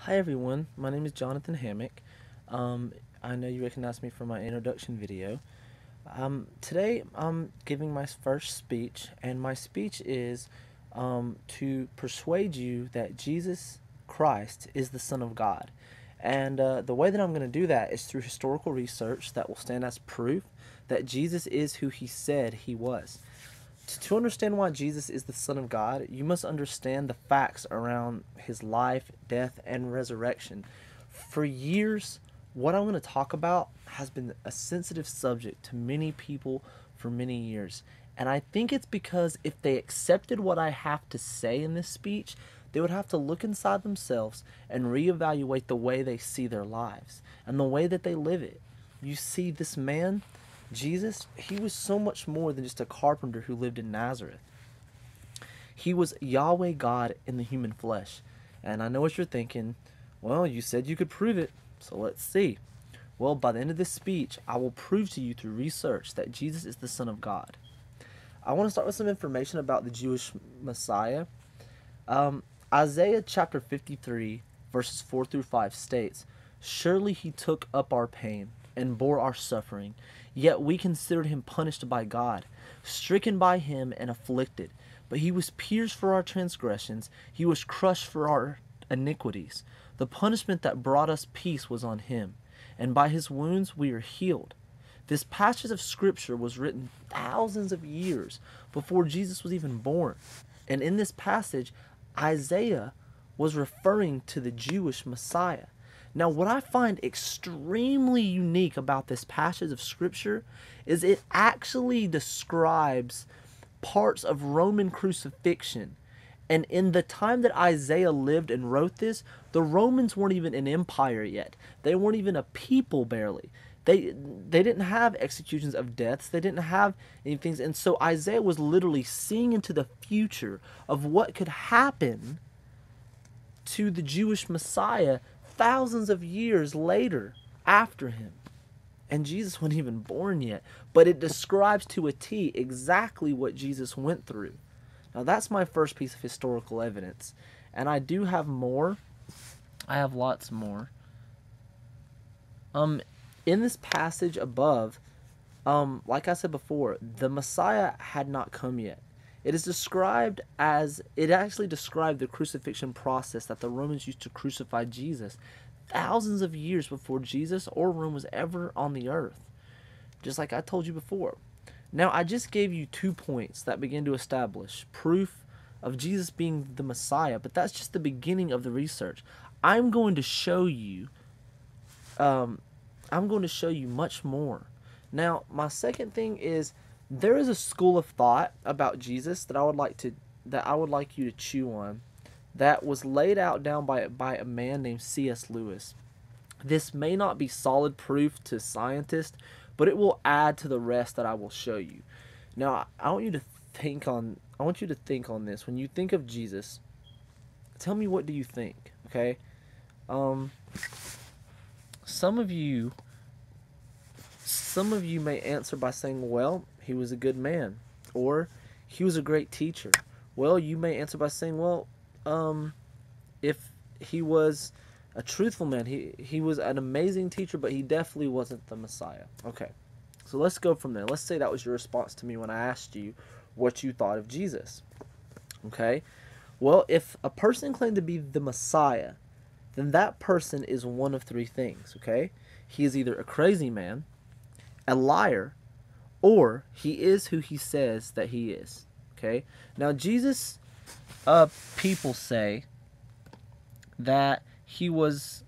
Hi everyone, my name is Jonathan Hammock. Um, I know you recognize me from my introduction video. Today I'm giving my first speech, and my speech is to persuade you that Jesus Christ is the Son of God. And the way that I'm going to do that is through historical research that will stand as proof that Jesus is who he said he was. To understand why Jesus is the Son of God, you must understand the facts around his life, death, and resurrection. For years, what I'm going to talk about has been a sensitive subject to many people for many years. And I think it's because if they accepted what I have to say in this speech, they would have to look inside themselves and reevaluate the way they see their lives and the way that they live it. You see, this man, Jesus, he was so much more than just a carpenter who lived in Nazareth. He was Yahweh God in the human flesh. And I know what you're thinking. Well, you said you could prove it, so let's see. Well, by the end of this speech, I will prove to you through research that Jesus is the Son of God. I want to start with some information about the Jewish Messiah. Um, Isaiah chapter 53, verses 4 through 5 states, "Surely he took up our pain and bore our suffering, yet we considered him punished by God, stricken by him and afflicted. But he was pierced for our transgressions, he was crushed for our iniquities. The punishment that brought us peace was on him, and by his wounds we are healed." This passage of scripture was written thousands of years before Jesus was even born. And in this passage, Isaiah was referring to the Jewish Messiah. Now, what I find extremely unique about this passage of scripture is it actually describes parts of Roman crucifixion. And in the time that Isaiah lived and wrote this, the Romans weren't even an empire yet. They weren't even a people barely. They didn't have executions of deaths. They didn't have anything. And so Isaiah was literally seeing into the future of what could happen to the Jewish Messiah thousands of years later after him. And Jesus wasn't even born yet. But it describes to a T exactly what Jesus went through. Now, that's my first piece of historical evidence. And I do have more. I have lots more. Um, in this passage above, like I said before, the Messiah had not come yet. It is described as, it actually described the crucifixion process that the Romans used to crucify Jesus thousands of years before Jesus or Rome was ever on the earth. Just like I told you before. Now, I just gave you 2 points that begin to establish proof of Jesus being the Messiah, but that's just the beginning of the research. I'm going to show you, I'm going to show you much more. Now, my second thing is there is a school of thought about Jesus that I would like you to chew on, that was laid out down by a man named C.S. Lewis. This may not be solid proof to scientists, but it will add to the rest that I will show you. Now, I want you to think on this. When you think of Jesus, tell me, what do you think? Okay? Um some of you may answer by saying, well, he was a good man, or he was a great teacher. Well, you may answer by saying, well, if he was a truthful man, he was an amazing teacher, but he definitely wasn't the Messiah. Okay, so let's go from there. Let's say that was your response to me when I asked you what you thought of Jesus. Okay, well, if a person claimed to be the Messiah, then that person is one of 3 things. Okay, he is either a crazy man, a liar, or he is who he says that he is. Okay, now Jesus, people say that he was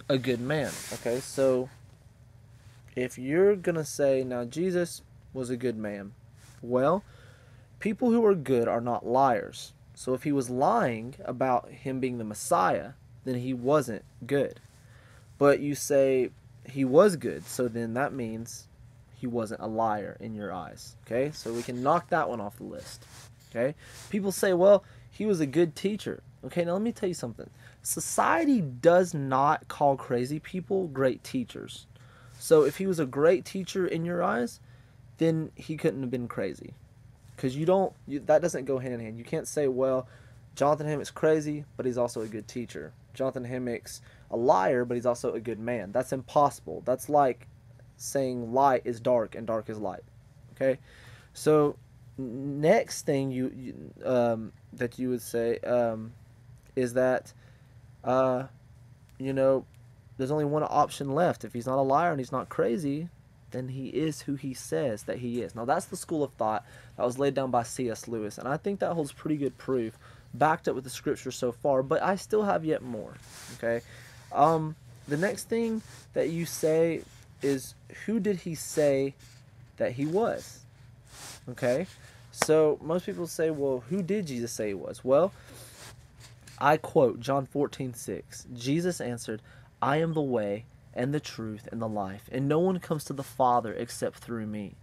a good man. Okay, so if you're gonna say now Jesus was a good man, well, people who are good are not liars. So if he was lying about him being the Messiah, then he wasn't good. But you say he was good, so then that means he wasn't a liar in your eyes. Okay, so we can knock that one off the list. Okay, people say, well, he was a good teacher. Okay, now let me tell you something. Society does not call crazy people great teachers. So if he was a great teacher in your eyes, then he couldn't have been crazy. Because that doesn't go hand in hand. You can't say, well, Jonathan Hammock's crazy, but he's also a good teacher. Jonathan Hammock's a liar, but he's also a good man. That's impossible. That's like saying light is dark and dark is light. Okay, so next thing that you would say is that you know, there's only one option left. If he's not a liar and he's not crazy, then he is who he says that he is. Now, that's the school of thought that was laid down by C.S. Lewis, and I think that holds pretty good proof, backed up with the scripture so far, but I still have yet more, okay? The next thing that you say is, who did he say that he was? Okay? So, most people say, well, who did Jesus say he was? Well, I quote John 14:6. Jesus answered, I am the way and the truth and the life, and no one comes to the Father except through me.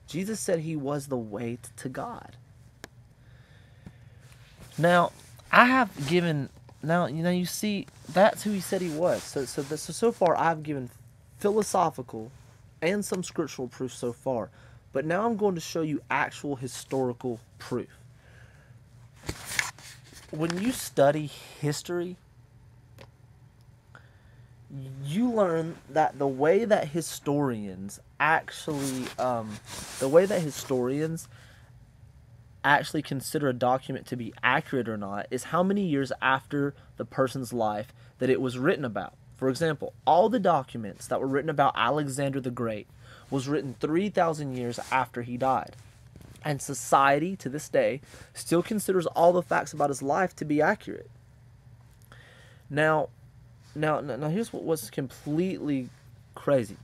Jesus said he was the way to God. Now, I have given, now you see, that's who he said he was. So far I've given philosophical and some scriptural proof so far. But now I'm going to show you actual historical proof. When you study history, you learn that the way that historians actually consider a document to be accurate or not is how many years after the person's life that it was written about. For example, all the documents that were written about Alexander the Great was written 3,000 years after he died. And society, to this day, still considers all the facts about his life to be accurate. Now here's what was completely crazy.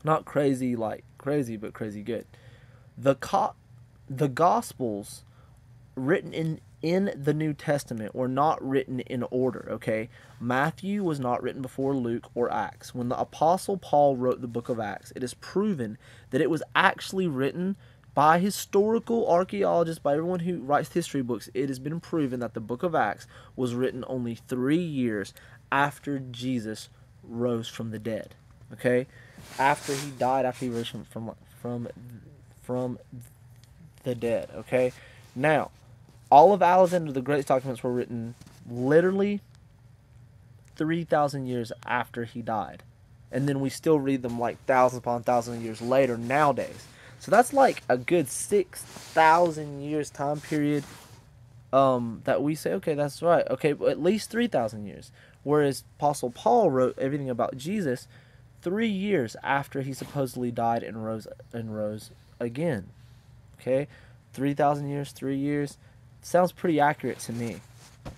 Not crazy like crazy, but crazy good. The Gospels written in the New Testament were not written in order, okay? Matthew was not written before Luke or Acts. When the Apostle Paul wrote the book of Acts, it is proven that it was actually written by historical archaeologists, by everyone who writes history books. It has been proven that the book of Acts was written only 3 years after Jesus rose from the dead, okay? After he died, after he rose from the dead, okay? Now, all of Alexander the Great's documents were written literally 3,000 years after he died. And then we still read them like thousands upon thousands of years later nowadays. So that's like a good 6,000 years time period that we say, okay, that's right. Okay, at least 3,000 years. Whereas Apostle Paul wrote everything about Jesus 3 years after he supposedly died and rose again. Okay, 3,000 years, 3 years, sounds pretty accurate to me.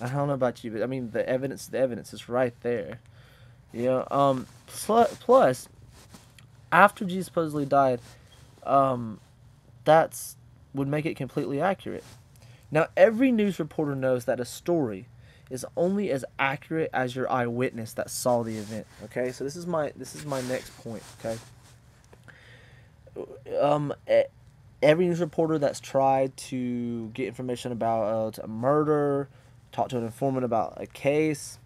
I don't know about you, but I mean the evidence is right there. Yeah. Plus, after Jesus supposedly died, that's would make it completely accurate. Now, every news reporter knows that a story is only as accurate as your eyewitness that saw the event. Okay, so this is my next point. Okay, every news reporter that's tried to get information about a murder, talk to an informant about a case,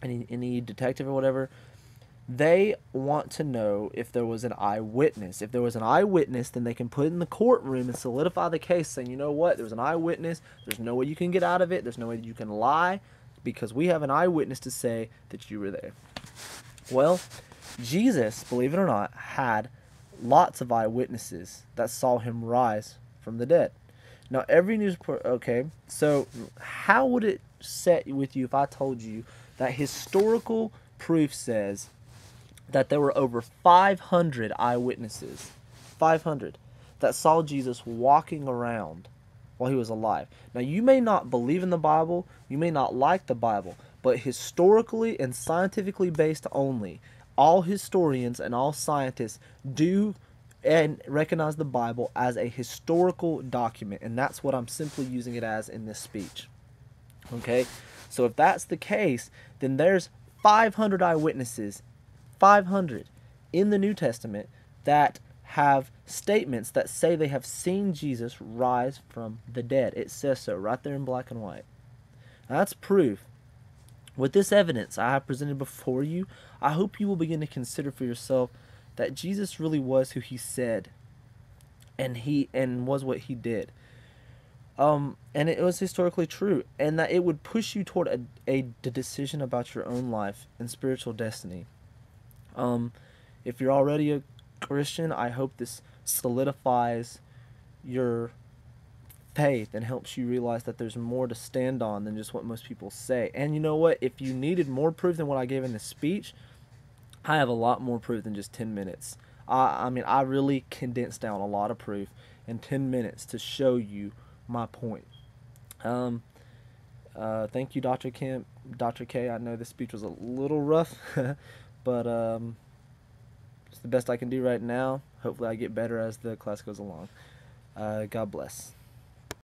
any detective or whatever, they want to know if there was an eyewitness. If there was an eyewitness, then they can put it in the courtroom and solidify the case, saying, you know what, there was an eyewitness, there's no way you can get out of it, there's no way that you can lie, because we have an eyewitness to say that you were there. Well, Jesus, believe it or not, had lots of eyewitnesses that saw him rise from the dead. Now, every news report, okay, so how would it set with you if I told you that historical proof says that there were over 500 eyewitnesses, 500, that saw Jesus walking around while he was alive? Now, you may not believe in the Bible, you may not like the Bible, but historically and scientifically based only, all historians and all scientists do and recognize the Bible as a historical document, and that's what I'm simply using it as in this speech. Okay, so if that's the case, then there's 500 eyewitnesses, 500 in the New Testament that have statements that say they have seen Jesus rise from the dead. It says so right there in black and white. Now, that's proof. With this evidence I have presented before you, I hope you will begin to consider for yourself that Jesus really was who he said, and was what he did. And it was historically true, and that it would push you toward a decision about your own life and spiritual destiny. Um, if you're already a Christian, I hope this solidifies your faith and helps you realize that there's more to stand on than just what most people say. And you know what? If you needed more proof than what I gave in this speech, I have a lot more proof than just 10 minutes. I mean, I really condensed down a lot of proof in 10 minutes to show you my point. Um, Thank you, Dr. Kemp, Dr. K. I know this speech was a little rough, but it's the best I can do right now. Hopefully, I get better as the class goes along. God bless.